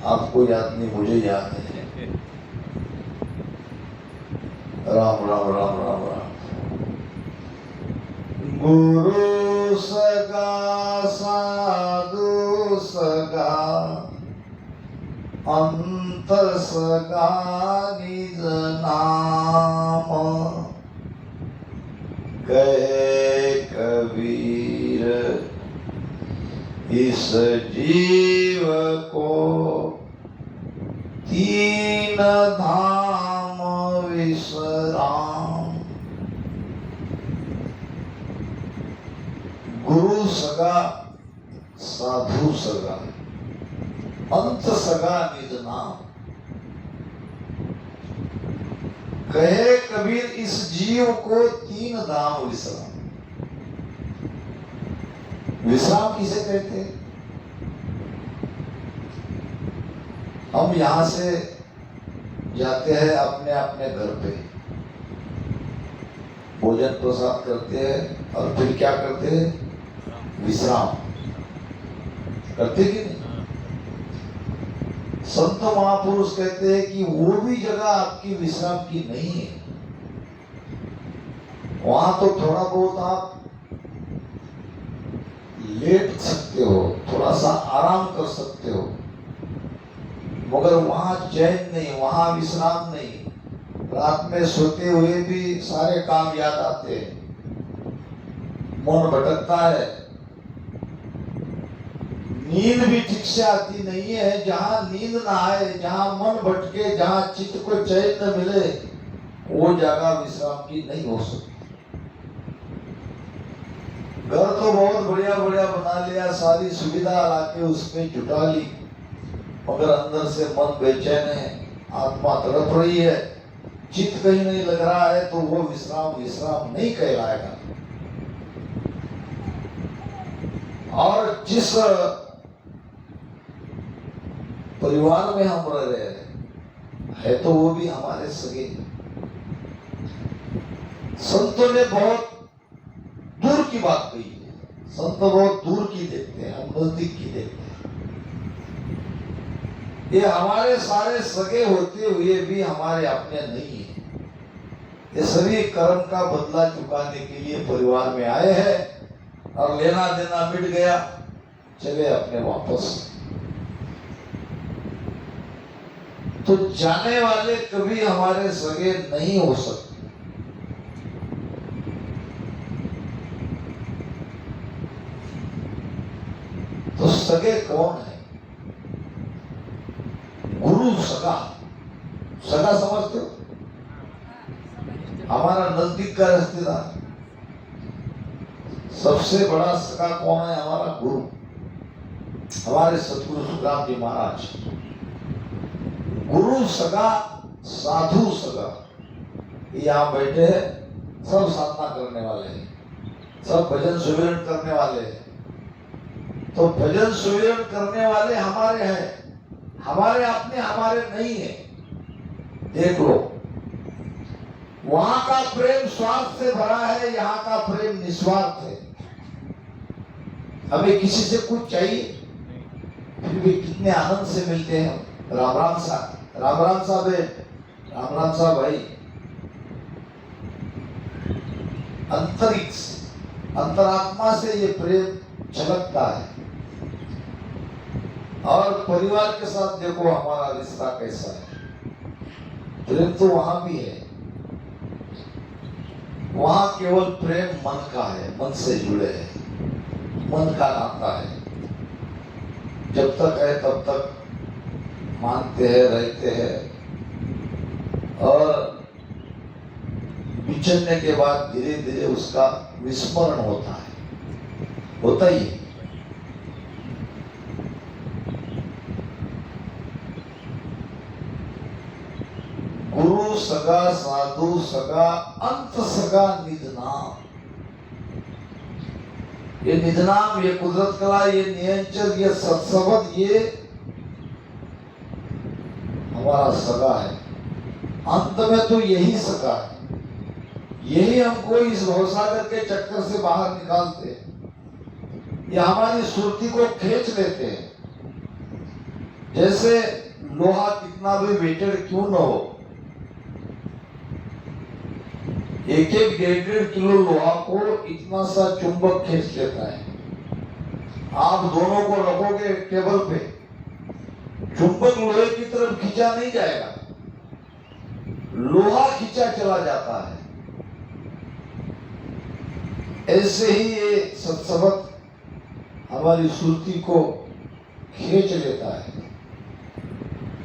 आपको याद नहीं, मुझे याद है। राम राम राम राम राम। गुरु सगा साधु सगा अंत सगा निज नाम, कहे कबीर इस जीव को तीन धाम विश्राम। गुरु सगा साधु सगा अंत सगा निज नाम, कहे कबीर इस जीव को तीन धाम विश्राम। विश्राम किसे कहते हैं? हम यहां से जाते हैं अपने अपने घर पे, भोजन प्रसाद करते हैं और फिर क्या करते हैं? विश्राम करते कि नहीं? संत महापुरुष कहते हैं कि वो भी जगह आपकी विश्राम की नहीं है। वहां तो थोड़ा बहुत आप लेट सकते हो, थोड़ा सा आराम कर सकते हो, मगर वहां चैन नहीं, वहां विश्राम नहीं। रात में सोते हुए भी सारे काम याद आते हैं, मन भटकता है, नींद भी ठीक से आती नहीं है। जहां नींद ना आए, जहां मन भटके, जहां चित्त को चैन न मिले, वो जगह विश्राम की नहीं हो सकती। घर तो बहुत बढ़िया बढ़िया बना लिया, सारी सुविधा लाके उसमें जुटा ली, मगर अंदर से मन बेचैन है, आत्मा तड़प रही है, चित्त कहीं नहीं लग रहा है, तो वो विश्राम विश्राम नहीं कहलाएगा। और जिस परिवार में हम रह रहे हैं तो वो भी हमारे सगे। संतों ने बहुत दूर की बात कही है, संत बहुत दूर की देखते हैं, हम नजदीक की देखते हैं। ये हमारे सारे सगे होते हुए भी हमारे अपने नहीं है। ये सभी कर्म का बदला चुकाने के लिए परिवार में आए हैं और लेना देना मिट गया, चले अपने वापस। तो जाने वाले कभी हमारे सगे नहीं हो सकते। तो सगे कौन है? गुरु सगा। सगा समझते हो? हमारा नजदीक का रिश्तेदार। सबसे बड़ा सगा कौन है? हमारा गुरु, हमारे सतगुरु सुखराम जी महाराज। गुरु सगा साधु सगा। यहाँ बैठे हैं, सब साधना करने वाले हैं, सब भजन सुमिरन करने वाले हैं। तो भजन सुमिरन करने वाले हमारे हैं, हमारे अपने हमारे नहीं है। देख लो, वहां का प्रेम स्वार्थ से भरा है, यहाँ का प्रेम निस्वार्थ है। हमें किसी से कुछ चाहिए, फिर भी कितने आनंद से मिलते हैं। राम राम साहब, राम राम साहब है, राम राम साहब भाई। अंतरिक्ष अंतरात्मा से ये प्रेम झलकता है। और परिवार के साथ देखो हमारा रिश्ता कैसा है। प्रेम तो वहां भी है, वहां केवल प्रेम मन का है, मन से जुड़े हैं, मन का नाता है। जब तक है तब तक मानते हैं, रहते हैं, और बिछड़ने के बाद धीरे धीरे उसका विस्मरण होता है, होता ही है। गुरु सगा साधु सगा अंत सगा निज नाम। ये निज नाम, ये कुदरत कला, ये नियंचर, ये सत्सबद, ये हमारा सगा है। अंत में तो यही सगा है, यही हमको इस भवसागर के चक्कर से बाहर निकालते हैं, ये हमारी सुरती को खींच लेते हैं। जैसे लोहा कितना भी वेटेड क्यों न हो, एक एक 1.5 किलो लोहा को इतना सा चुंबक खींच लेता है। आप दोनों को रखोगे टेबल पे, चुंबक लोहे की तरफ खींचा नहीं जाएगा, लोहा खींचा चला जाता है। ऐसे ही ये सत्सबक हमारी सुरती को खींच लेता है,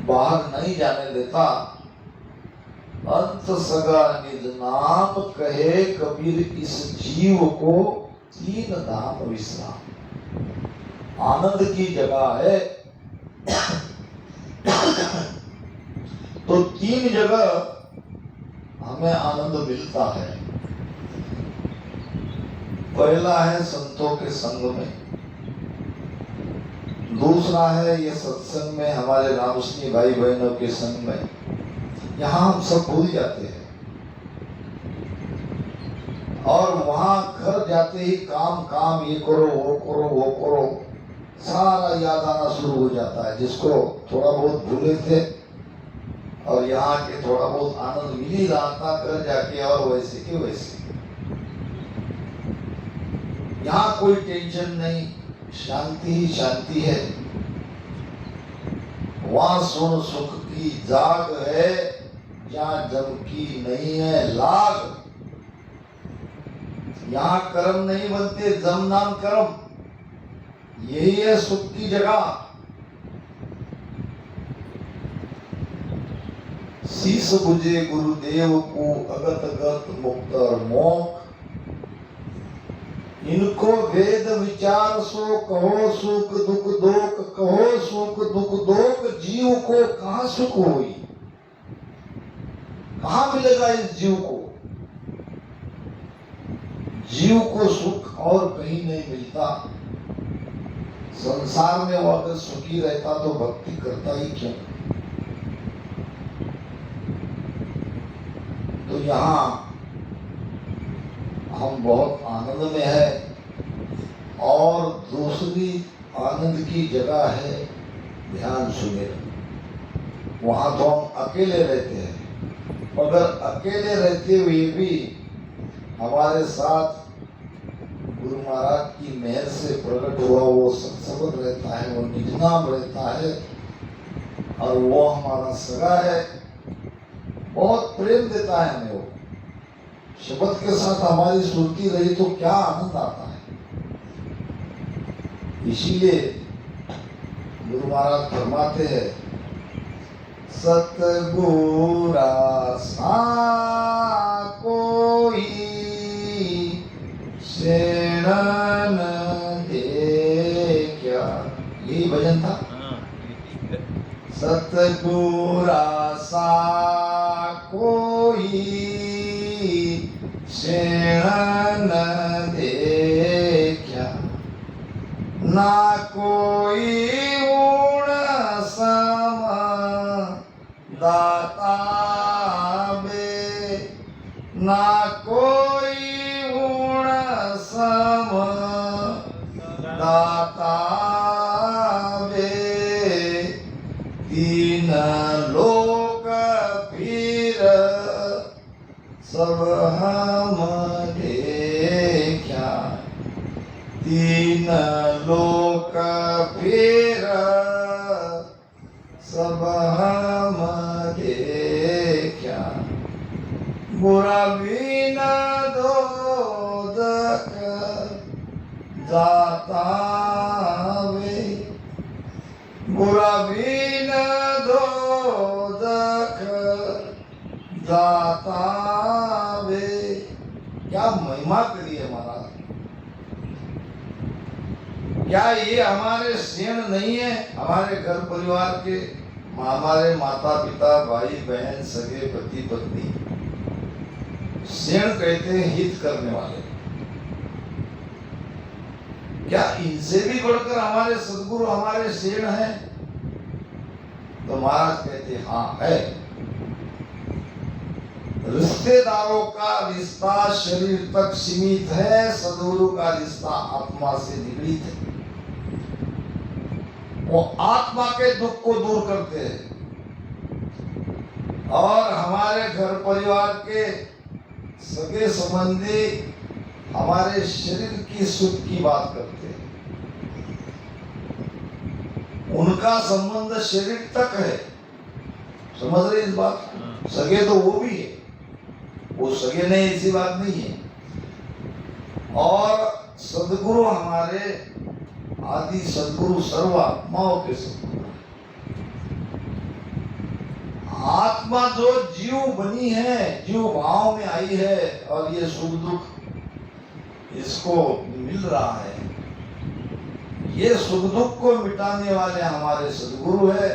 बाहर नहीं जाने देता। अंत सगा निज नाम कहे कबीर, इस जीव को 3 धाम विश्राम। आनंद की जगह है तो 3 जगह हमें आनंद मिलता है। पहला है संतों के संग में, दूसरा है ये सत्संग में, हमारे रामस्नी भाई बहनों के संग में। यहाँ हम सब भूल जाते हैं और वहां घर जाते ही काम काम, ये करो वो करो वो करो, सारा याद आना शुरू हो जाता है। जिसको थोड़ा बहुत भूले थे और यहाँ के थोड़ा बहुत आनंद मिल ही रहा था, घर जाके और वैसे के वैसे। यहाँ कोई टेंशन नहीं, शांति ही शांति है। वहां सुन सुख की जाग है, जहाँ जम की नहीं है लाग। यहाँ कर्म नहीं बनते, जम नाम कर्म, यही है सुख की जगह। शीस बुझे गुरुदेव को, अगत गत मुक्त और मोक्ष। इनको वेद विचार सो, कहो सुख दुख दोख, कहो सुख दुख दोख। जीव को कहाँ सुख हुई, कहाँ मिलेगा इस जीव को? जीव को सुख और कहीं नहीं मिलता। संसार में वो अगर सुखी रहता तो भक्ति करता ही क्यों? तो यहाँ हम बहुत आनंद में है। और दूसरी आनंद की जगह है ध्यान सुमिरन। वहां तो हम अकेले रहते हैं, मगर अकेले रहते हुए भी हमारे साथ गुरु महाराज की मेहर से प्रकट हुआ वो सत्संग रहता है, वो निज नाम रहता है और वो हमारा सगा है। बहुत प्रेम देता है हमें वो। शब्द के साथ हमारी सुरती रही तो क्या आनंद आता है। इसीलिए गुरु महाराज फरमाते हैं, सतगुरा सा कोई शरण दे क्या, यही भजन था। सतगुरा सा कोई शरण देखा, ना कोई गुण सम दाता बे, ना कोई गुण सम दाता बे। 3 लोक फिर सब हम देखा, 3 लोक फिर सब हम देखा। बुरा बिन दोदक जाता वे, बुरा बिन दोदक जाता वे। क्या महिमा करी है महाराज। क्या ये हमारे सेण नहीं है? हमारे घर परिवार के, हमारे माता पिता भाई बहन सगे पति पत्नी, सेण कहते हैं हित करने वाले। क्या इनसे भी बढ़कर हमारे सदगुरु हमारे सेण हैं? तो महाराज कहते हाँ है। रिश्तेदारों का रिश्ता शरीर तक सीमित है, सदगुरु का रिश्ता आत्मा से निगड़ित है। वो आत्मा के दुख को दूर करते हैं और हमारे घर परिवार के सगे संबंधी हमारे शरीर की सुख की बात करते हैं। उनका संबंध शरीर तक है, समझ रहे इस बात को? सगे तो वो भी है, वो सगे नहीं ऐसी बात नहीं है। और सदगुरु हमारे आदि सदगुरु सर्वात्माओं के सदगुरु। आत्मा जो जीव बनी है, जीव भाव में आई है और ये सुख दुख इसको मिल रहा है, ये सुख दुख को मिटाने वाले हमारे सदगुरु है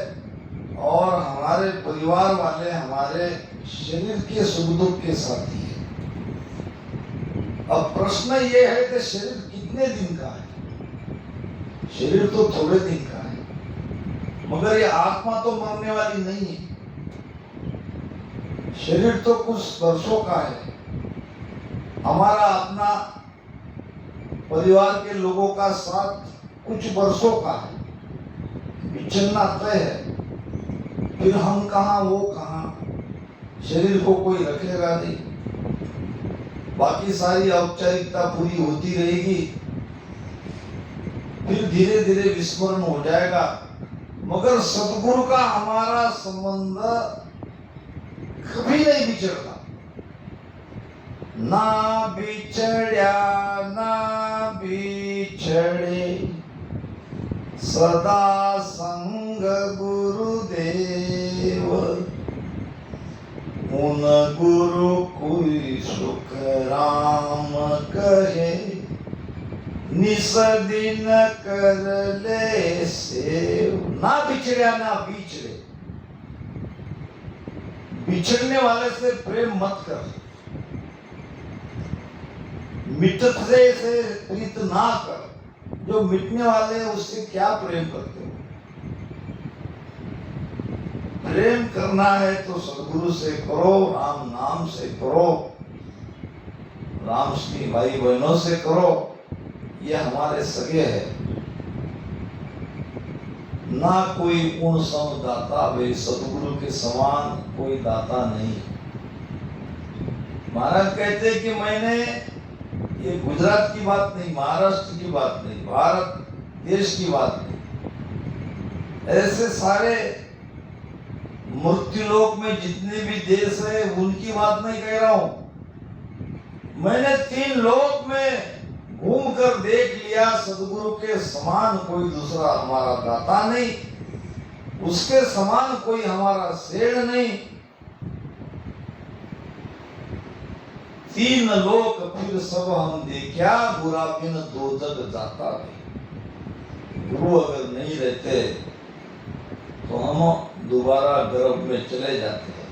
और हमारे परिवार वाले हमारे शरीर के सुख दुख के साथी है। अब प्रश्न ये है कि शरीर कितने दिन का है? शरीर तो थोड़े दिन का है, मगर ये आत्मा तो मरने वाली नहीं है। शरीर तो कुछ वर्षों का है, हमारा अपना परिवार के लोगों का साथ कुछ वर्षों का है, बिछड़ना तय है। फिर हम कहाँ वो कहाँ, शरीर को कोई रखेगा नहीं, बाकी सारी औपचारिकता पूरी होती रहेगी, फिर धीरे धीरे विस्मरण हो जाएगा। मगर सदगुरु का हमारा संबंध कभी नहीं बिछड़ता, ना बिछड़या ना बिछड़े, सदा संग गुरुदेव, उन गुरु कोई सुख राम कहे, निस दिन कर ले सेव। ना बिछड़या ना बिछड़े, बिछड़ने वाले से प्रेम मत कर, मिटते से प्रीत ना कर। जो मिटने वाले हैं उससे क्या प्रेम करते हो? प्रेम करना है तो सदगुरु से करो, राम नाम से करो, राम श्री भाई बहनों से करो, ये हमारे सगे है। ना कोई पूर्ण सम दाता, वे सदगुरु के समान कोई दाता नहीं। महाराज कहते कि मैंने, ये गुजरात की बात नहीं, महाराष्ट्र की बात नहीं, भारत देश की बात नहीं, ऐसे सारे मृत्युलोक में जितने भी देश है उनकी बात नहीं कह रहा हूं। मैंने 3 लोक में घूमकर देख लिया, सदगुरु के समान कोई दूसरा हमारा दाता नहीं, उसके समान कोई हमारा सेठ नहीं। 3 लोक फिर सब हम देखा, बुरा बिन दो जग जाता नहीं। गुरु अगर नहीं रहते तो हम दोबारा गर्भ में चले जाते हैं,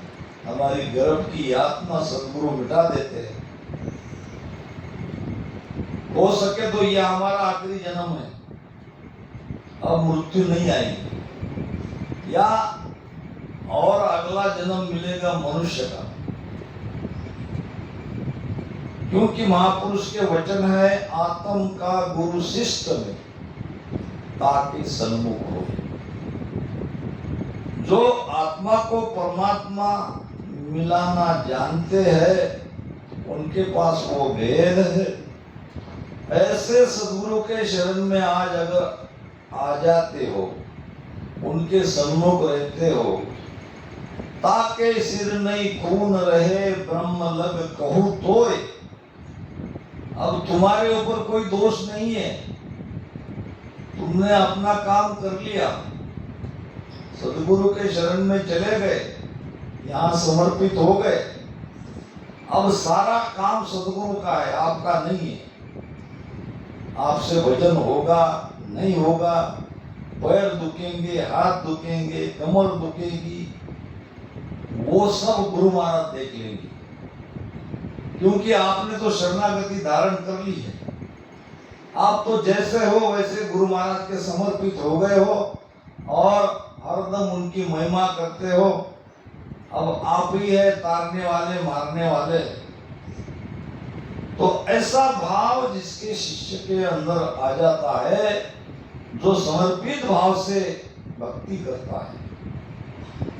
हमारी गर्भ की आत्मा सदगुरु मिटा देते हैं। हो सके तो यह हमारा आखिरी जन्म है, अब मृत्यु नहीं आएगी, या और अगला जन्म मिलेगा मनुष्य का। क्योंकि महापुरुष के वचन है, आत्म का गुरु शिष्ट में ताकि सन्मुख हो। जो आत्मा को परमात्मा मिलाना जानते हैं उनके पास वो भेद है। ऐसे सदगुरु के शरण में आज अगर आ जाते हो, उनके सन्मुख रहते हो, ताके सिर नहीं खून रहे ब्रह्म लग कहूं तोय। अब तुम्हारे ऊपर कोई दोष नहीं है, तुमने अपना काम कर लिया, सदगुरु के शरण में चले गए, यहाँ समर्पित हो गए। अब सारा काम सदगुरु का है, आपका नहीं है। आपसे भजन होगा नहीं होगा, पैर दुखेंगे, हाथ दुखेंगे, कमर दुखेगी, वो सब गुरु महाराज देख लेंगे, क्योंकि आपने तो शरणागति धारण कर ली है। आप तो जैसे हो वैसे गुरु महाराज के समर्पित हो गए हो और हरदम उनकी महिमा करते हो। अब आप ही है तारने वाले, मारने वाले। तो ऐसा भाव जिसके शिष्य के अंदर आ जाता है, जो समर्पित भाव से भक्ति करता है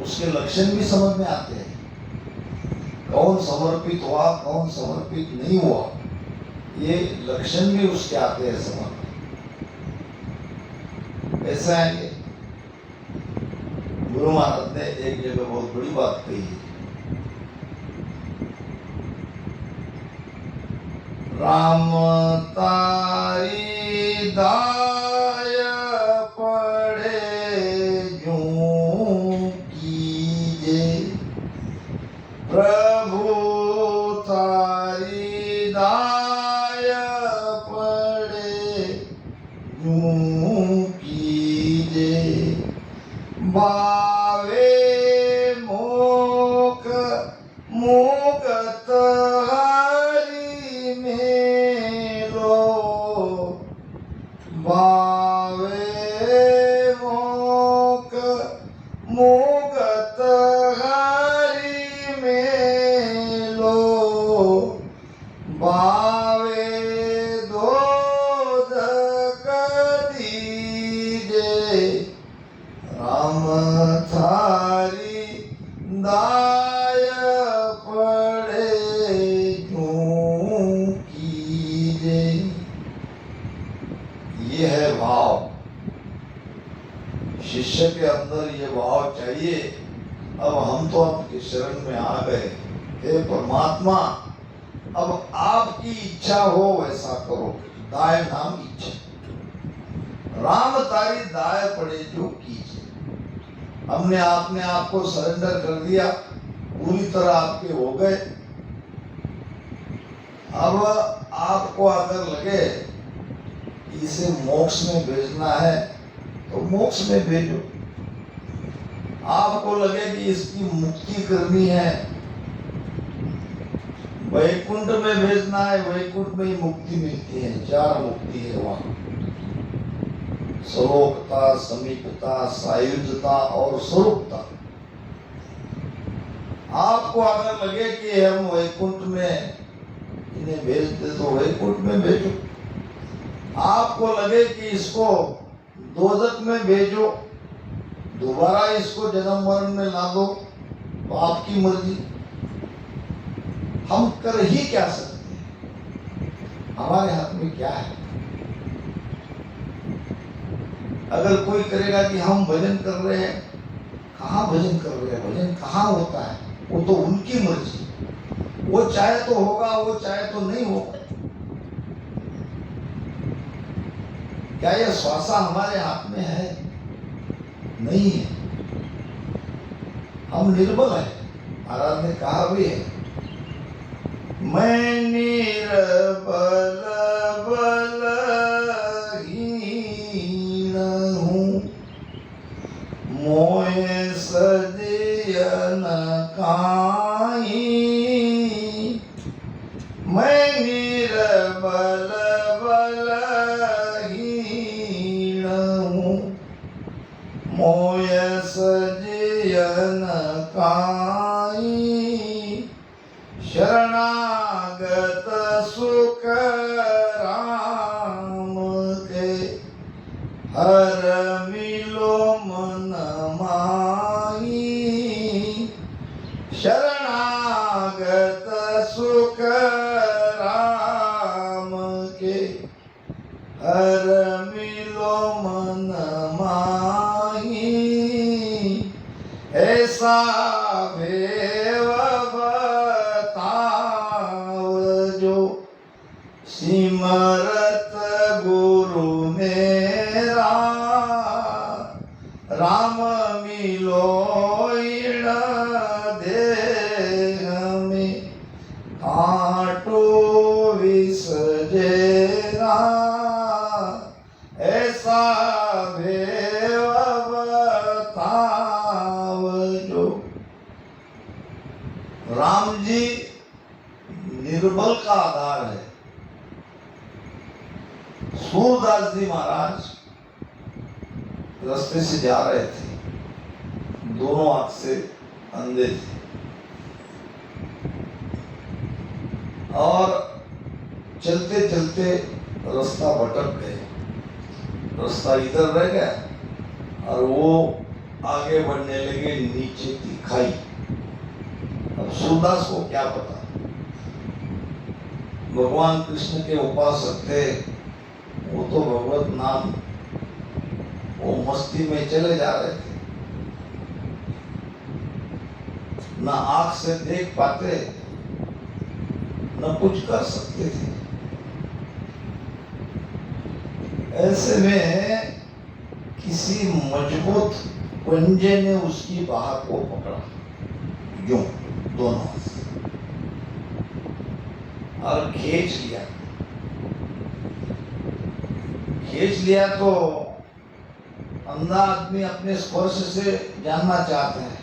उसके लक्षण भी समझ में आते हैं। कौन समर्पित हुआ, कौन समर्पित नहीं हुआ, ये लक्षण भी उसके आते हैं समझ में। कैसे आएंगे? गुरु महाराज ने एक जगह बहुत बड़ी बात कही है। राम तारी दाय पड़े यूं कीजे, प्रभु तारी दाय पड़े यूं कीजे, बावे मोक मुगत हरि मेरो, बावे मोक मुगत हरि मेरो, बावे दोदक दीजे, राम थारी दाय पड़े यूं कीजे। ये है भाव, शिष्य के अंदर ये भाव चाहिए। अब हम तो आपके शरण में आ गए, हे परमात्मा, अब आपकी इच्छा हो वैसा करो। दाय नाम इच्छा, राम तारी दाय पड़े जो कीजिए। हमने आपने आपको सरेंडर कर दिया, पूरी तरह आपके हो गए। अब आपको अगर लगे इसे मोक्ष में भेजना है तो मोक्ष में भेजो। आपको लगे कि इसकी मुक्ति करनी है, वैकुंठ में भेजना है, वैकुंठ में ही मुक्ति मिलती है। 4 मुक्ति है वहां, स्वरूपता, समीपता, सायुज्यता और स्वरूपता। आपको अगर लगे कि हम वैकुंठ में इन्हें भेज दे तो वैकुंठ में भेजो। आपको लगे कि इसको दोजख में भेजो, दोबारा इसको जन्म मरण में ला दो, तो आपकी मर्जी। हम कर ही क्या सकते हैं? हमारे हाथ में क्या है? अगर कोई करेगा कि हम भजन कर रहे हैं, कहाँ भजन कर रहे हैं, भजन कहाँ होता है, वो तो उनकी मर्जी। वो चाहे तो होगा, वो चाहे तो नहीं होगा। क्या यह श्वासा हमारे हाथ में है? नहीं है। हम निर्बल है। महाराज ने कहा भी है, मैं निर्बल बलहीन हूँ, मोहे सदियन काई। मैं निर्बल बलहीन हूँ, मोहे सदियन काई। शरणागत सुख राम के, हर मिलो मन माही। शरणागत सुख राम के, हर मिलो मन माही। ऐसा भेव सिमरत गुरु मेरा, राम मिलो इन देह में, काटो विसजेरा। ऐसा भेव बताव जो। राम जी निर्बल का आधार है। सूरदास जी महाराज रास्ते से जा रहे थे, दोनों आंख से अंधे थे और चलते चलते रास्ता भटक गए। रास्ता इधर रह गया और वो आगे बढ़ने लगे नीचे की खाई। अब सूरदास को क्या पता, भगवान कृष्ण के उपासक थे, वो तो भगवत नाम वो मस्ती में चले जा रहे थे, न आंख से देख पाते न कुछ कर सकते थे। ऐसे में किसी मजबूत पंजे ने उसकी बाह को पकड़ा, यूं दोनों हाथ से, और खींच लिया। खींच लिया तो अंधा आदमी अपने स्पर्श से जानना चाहते हैं।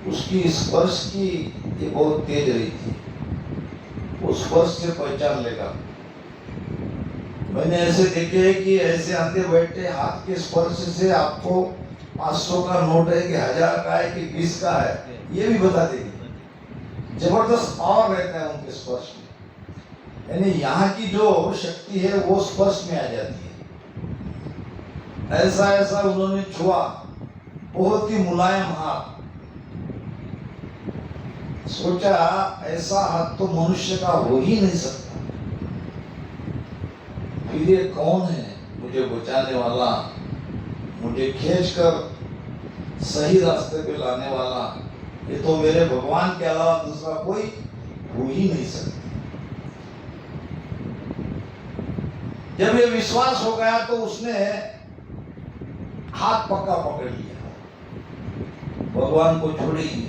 उसकी स्पर्श की ये बहुत तेज रही थी, वो स्पर्श से पहचान लेगा। मैंने ऐसे देखे है कि ऐसे अंधे बैठे हाथ के स्पर्श से आपको 500 का नोट है कि 1000 का है कि 20 का है, ये भी बता देंगे। जबरदस्त पावर रहता है उनके स्पर्श में, यानी यहाँ की जो शक्ति है वो स्पर्श में आ जाती है। ऐसा ऐसा उन्होंने छुआ, बहुत ही मुलायम हाथ। सोचा ऐसा हाथ तो मनुष्य का हो ही नहीं सकता। फिर ये कौन है मुझे बचाने वाला, मुझे खींचकर सही रास्ते पे लाने वाला? ये तो मेरे भगवान के अलावा दूसरा कोई हो ही नहीं सकता। जब ये विश्वास हो गया तो उसने हाथ पक्का पकड़ लिया, भगवान को छोड़ेंगे,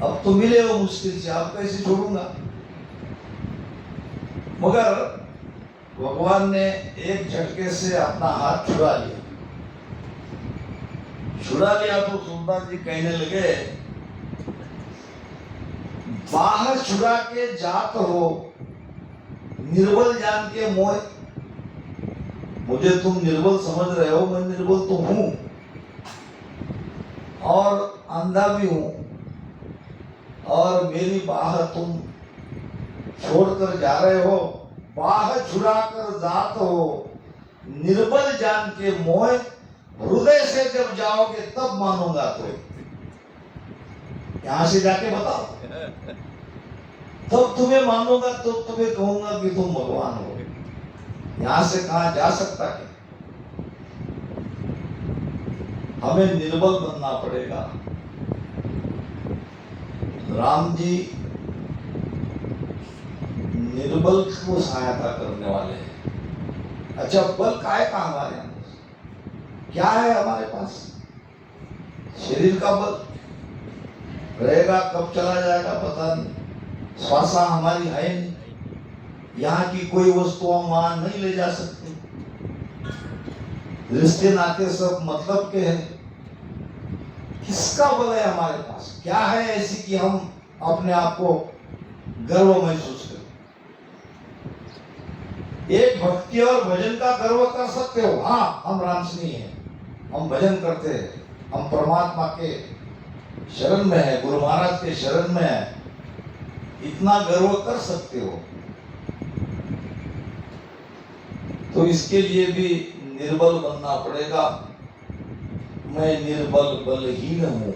अब तो मिले हो मुश्किल से, आप कैसे छोड़ूंगा? मगर भगवान ने एक झटके से अपना हाथ छुड़ा लिया। छुड़ा लिया तो सुंदर जी कहने लगे, बाहर छुड़ा के जात हो, निर्बल जान के मोह। मुझे तुम निर्बल समझ रहे हो, मैं निर्बल तो हूं और अंधा भी हूं, और मेरी बाह तुम छोड़कर जा रहे हो। बाह छुड़ा कर जात हो, निर्बल जान के मोह, हृदय से जब जाओगे तब मानूंगा। तो यहां से जाके बताओ, तब तुम्हें मानूंगा, तो तुम्हें कहूंगा कि तुम भगवान हो। यहां से कहा जा सकता है? हमें निर्बल बनना पड़ेगा। राम जी निर्बल को सहायता करने वाले हैं। अच्छा, बल काय का हमारे अंदर क्या है? हमारे पास शरीर का बल रहेगा, कब चला जाएगा पता नहीं। श्वासा हमारी है नहीं, यहाँ की कोई वस्तु हम वहां नहीं ले जा सकते। रिश्ते नाते सब मतलब के हैं। किसका बल है हमारे पास? क्या है ऐसी कि हम अपने आप को गर्व महसूस करें? एक भक्ति और भजन का गर्व कर सकते हो, हाँ हम रामसिंह हैं, हम भजन करते हैं, हम परमात्मा के शरण में है, गुरु महाराज के शरण में है, इतना गर्व कर सकते हो। तो इसके लिए भी निर्बल बनना पड़ेगा। मैं निर्बल बलहीन हूं,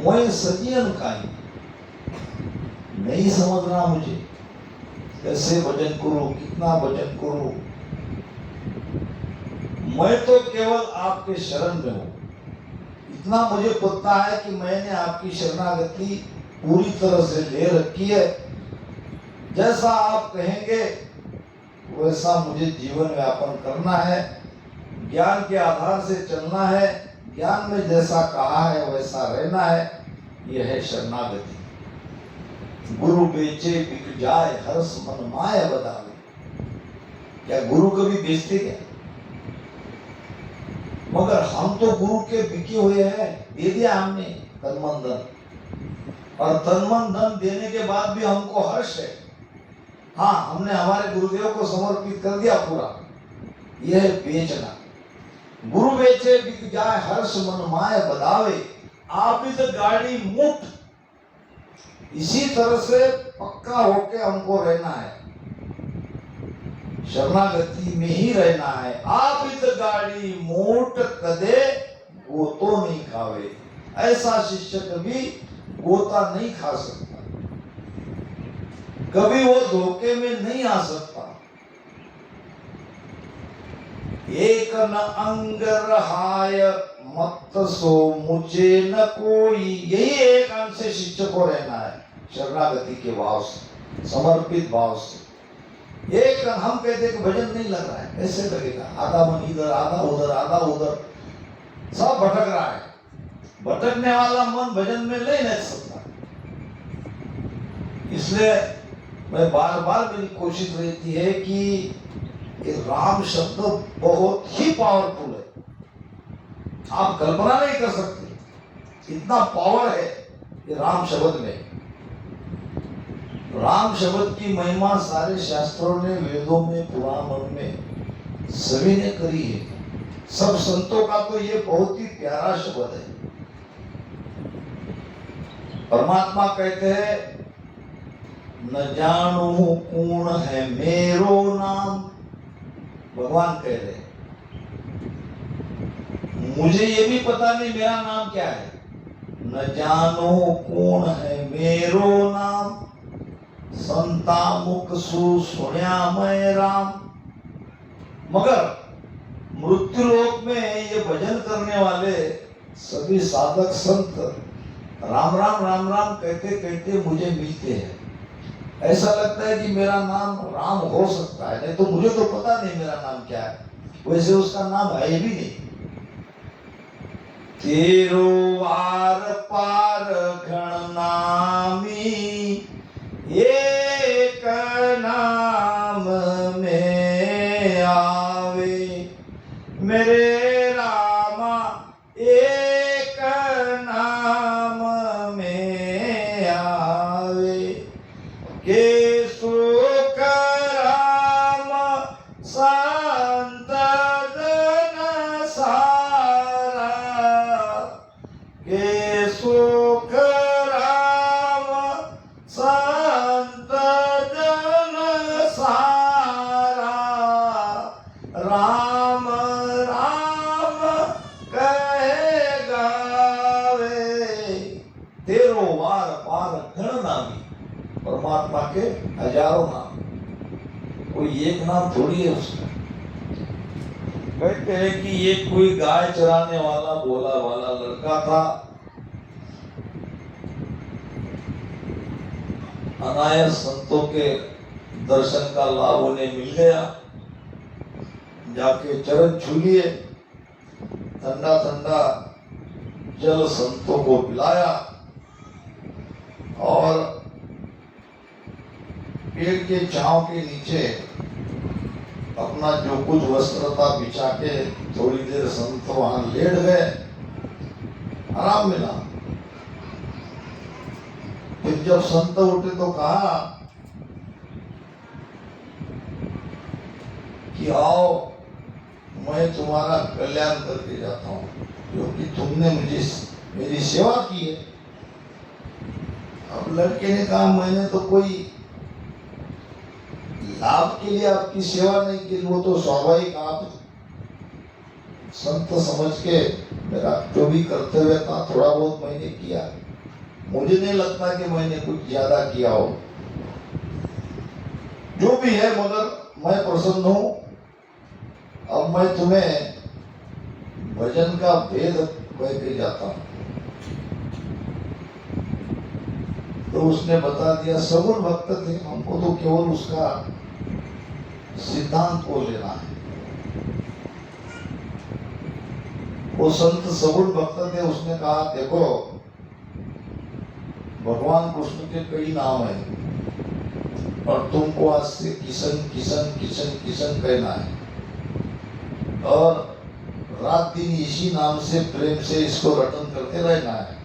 मैं सजियन काई। नहीं समझ रहा मुझे कैसे भजन करूं, कितना भजन करूं। मैं तो केवल आपके शरण में हूं, इतना मुझे पता है कि मैंने आपकी शरणागति पूरी तरह से ले रखी है। जैसा आप कहेंगे वैसा मुझे जीवन व्यापन करना है, ज्ञान के आधार से चलना है, ज्ञान में जैसा कहा है वैसा रहना है। यह है शरणागति। गुरु बेचे बिक जाए, हर्ष मन माय बदावे। क्या गुरु कभी बेचते क्या? मगर हम तो गुरु के बिके हुए हैं, दे दिया हमने तन मन धन, और तन मन धन देने के बाद भी हमको हर्ष है। हाँ, हमने हमारे गुरुदेव को समर्पित कर दिया पूरा। यह है बेचना। गुरु बेचे बिक जाए, हर्ष मन माय बदावे। आप इस गाड़ी मुक्त, इसी तरह से पक्का होके हमको रहना है। शरणागति में ही रहना है। आप इत गाड़ी मोट कदे गोतो नहीं खावे। ऐसा शिष्य कभी गोता नहीं खा सकता, कभी वो धोखे में नहीं आ सकता। एक न अंग रहाय मत सो मुझे न कोई, यही एक अंग से शिष्य को रहना है, शरणागति के भाव से, समर्पित भाव से। एक हम कहते कि भजन नहीं लग रहा है, कैसे लगेगा? आधा मन इधर, आधा उधर, आधा उधर, सब भटक रहा है। भटकने वाला मन भजन में नहीं लग सकता। इसलिए मैं बार बार मेरी कोशिश रहती है कि ये राम शब्द बहुत ही पावरफुल है, आप कल्पना नहीं कर सकते इतना पावर है ये राम शब्द में। राम शब्द की महिमा सारे शास्त्रों ने, वेदों में, पुराणों में सभी ने करी है। सब संतों का तो ये बहुत ही प्यारा शब्द है। परमात्मा कहते हैं न जानू कौन है मेरो नाम, भगवान कह रहे मुझे ये भी पता नहीं मेरा नाम क्या है। न जानो कौन है मेरो नाम, संता मुख सु सुन्या मैं राम। मगर मृत्यु लोक में ये भजन करने वाले सभी साधक संत राम राम राम राम कहते कहते मुझे मिलते हैं। ऐसा लगता है कि मेरा नाम राम हो सकता है, नहीं तो मुझे तो पता नहीं मेरा नाम क्या है, वैसे उसका नाम है भी नहीं। तेरो वार पार गणनामी, एक नाम में आवे, मेरे रामा एक नाम में आवे, के सुख राम संत जन सारा, के सुख राम संत जन सारा, राम राम कहे गावे। तेरो वार पार गण नामी, परमात्मा के हजारों नाम, कोई एक नाम थोड़ी है उसका। कहते हैं कि ये कोई गाय चराने वाला भोला वाला लड़का था, अनायास संतों के दर्शन का लाभ उन्हें मिल गया। जाके चरण छू लिए, ठंडा ठंडा जल संतों को पिलाया और पेड़ के छांव के नीचे अपना जो कुछ वस्त्र था बिछा के थोड़ी देर संत वहां लेट गए, आराम मिला। फिर जब संत उठे तो कहा कि आओ मैं तुम्हारा कल्याण करके जाता हूँ, क्योंकि तुमने मुझे मेरी सेवा की है। अब लड़के ने कहा मैंने तो कोई लाभ के लिए आपकी सेवा नहीं की, वो तो स्वाभाविक आप संत समझ के मेरा जो भी कर्तव्य था थोड़ा बहुत मैंने किया, मुझे नहीं लगता कि मैंने कुछ ज्यादा किया हो। जो भी है मगर मैं प्रसन्न हूं। अब मैं तुम्हें भजन का भेद कह के जाता हूं। तो उसने बता दिया, सगुण भक्त थे, हमको तो केवल उसका सिद्धांत को लेना है। वो संत सगुण भक्त थे, उसने कहा देखो भगवान कृष्ण के कई नाम है और तुमको आज से किशन किशन किशन किशन कहना है और रात दिन इसी नाम से प्रेम से इसको रटन करते रहना है।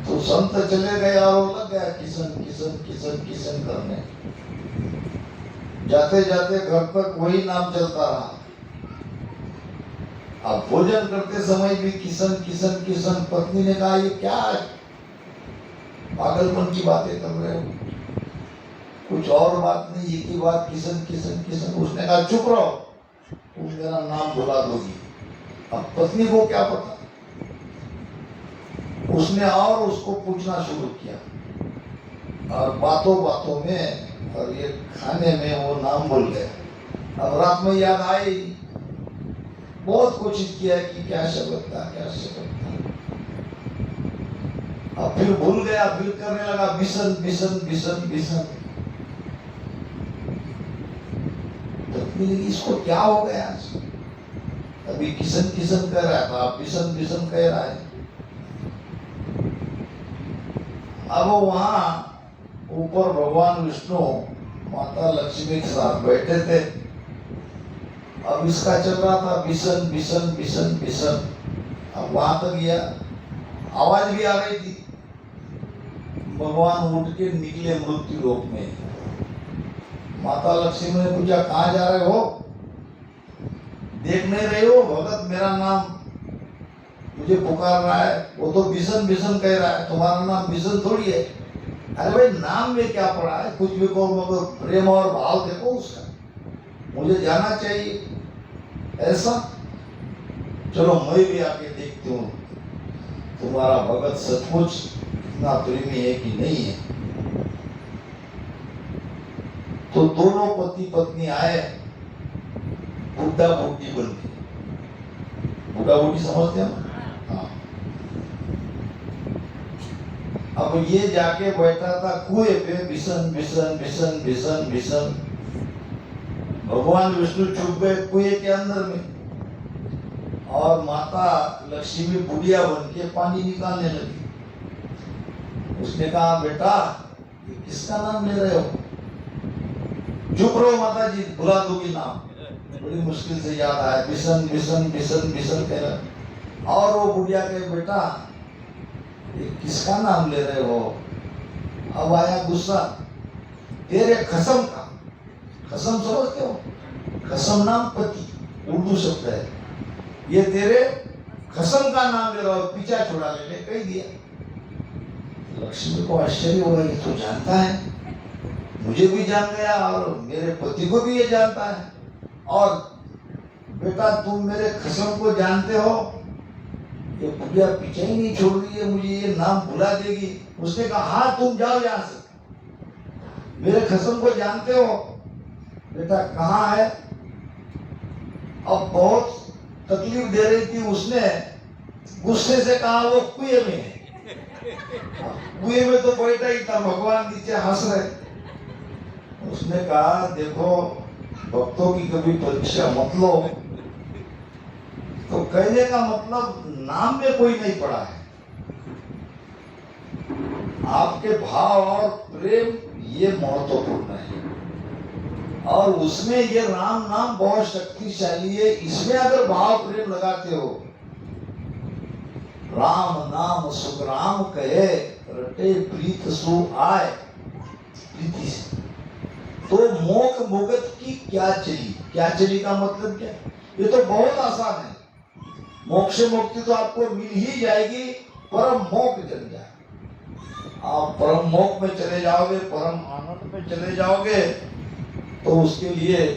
तो संत चले गए और वो लग गया किशन किशन किशन किशन करने। जाते जाते घर तक वही नाम चलता रहा। अब भोजन करते समय भी किशन किशन किशन। पत्नी ने कहा ये क्या पागलपन की बातें कर रहे हो, कुछ और बात नहीं, एक ही बात, किशन किशन किशन। उसने कहा चुप रहो, तुम मेरा नाम भुला दोगी। अब पत्नी को क्या पता, उसने और उसको पूछना शुरू किया, और बातों बातों में और ये खाने में वो नाम भूल गया। अब रात में याद आई, बहुत कोशिश किया कि क्या शब्द था, क्या शब्द था। अब फिर भूल गया, फिर करने लगा बिशन बिशन बिशन बिशन। तो इसको क्या हो गया आज? अभी किशन किशन कर रहा था, बिशन बिशन कह रहा है। अब वहां ऊपर भगवान विष्णु माता लक्ष्मी के साथ बैठे थे। अब इसका चल रहा था बिशन बिशन बिशन बिशन। अब वहां तक गया, आवाज भी आ रही थी। भगवान उठ के निकले मृत्यु लोक में। माता लक्ष्मी ने पूछा कहाँ जा रहे हो? देख नहीं रहे हो भगत मेरा नाम मुझे पुकार रहा है, वो तो बिशन बिशन कह रहा है, तुम्हारा नाम बिशन थोड़ी है। अरे भाई नाम में क्या पड़ा है, कुछ भी कहो मगर प्रेम और भाव देखो उसका, मुझे जाना चाहिए ऐसा। चलो मैं भी आके देखती हूँ तुम्हारा भगत सचमुच इतना प्रेमी है कि नहीं है। तो दोनों पति पत्नी आए, बुढ़ा बुढ़ी बन गई। बुढ़ा बुढ़ी समझते हो? हाँ। अब ये जाके बैठा था कुएं पे, बिशन बिशन बिशन बिशन बिशन। भगवान विष्णु छुप गए कुएं के अंदर में, और माता लक्ष्मी बुढ़िया बन के पानी निकालने लगी। उसने कहा बेटा ये किसका नाम ले रहे हो? चुप रहो माता जी, भुला दोगी नाम। बड़ी मुश्किल से याद आया, बिशन बिशन बिशन बिशन कह रहा। और वो बुढ़िया कहे बेटा ये किसका नाम ले रहे हो? अब आया गुस्सा, तेरे कसम का। कसम समझते हो? कसम नाम पति, उर्दू शब्द है। ये तेरे कसम का नाम ले रहा हो, पीछा छुड़ा ले, कह दिया। लक्ष्मी को आश्चर्य हुआ, ये तो जानता है, मुझे भी जान गया और मेरे पति को भी ये जानता है। और बेटा तुम मेरे कसम को जानते हो, ये बुढ़िया पीछे ही नहीं छोड़ रही है, मुझे ये नाम भुला देगी। उसने कहा हाँ तुम जाओ यहाँ से, मेरे कसम को जानते हो। बेटा कहाँ है? अब बहुत तकलीफ दे रही थी उसने, गुस्से से कहा वो कुएं में है। कुएं में तो बैठा ही था, भगवान नीचे हंस रहे। उसने कहा देखो भक्तों की कभी परीक्षा मत लो। तो कहने का मतलब नाम में कोई नहीं पड़ा है, आपके भाव और प्रेम ये महत्वपूर्ण है। और उसमें ये राम नाम बहुत शक्तिशाली है, इसमें अगर भाव प्रेम लगाते हो, राम नाम सुखराम कहे रटे प्रीत सु आए, प्रीति से। तो मोक्ष मुगत की क्या चली? क्या चली का मतलब क्या? ये तो बहुत आसान है। मोक्ष मुक्ति तो आपको मिल ही जाएगी, परम मोक्ष जल जाए। आप परम मोक्ष में चले जाओगे, परम आनंद में चले जाओगे, तो उसके लिए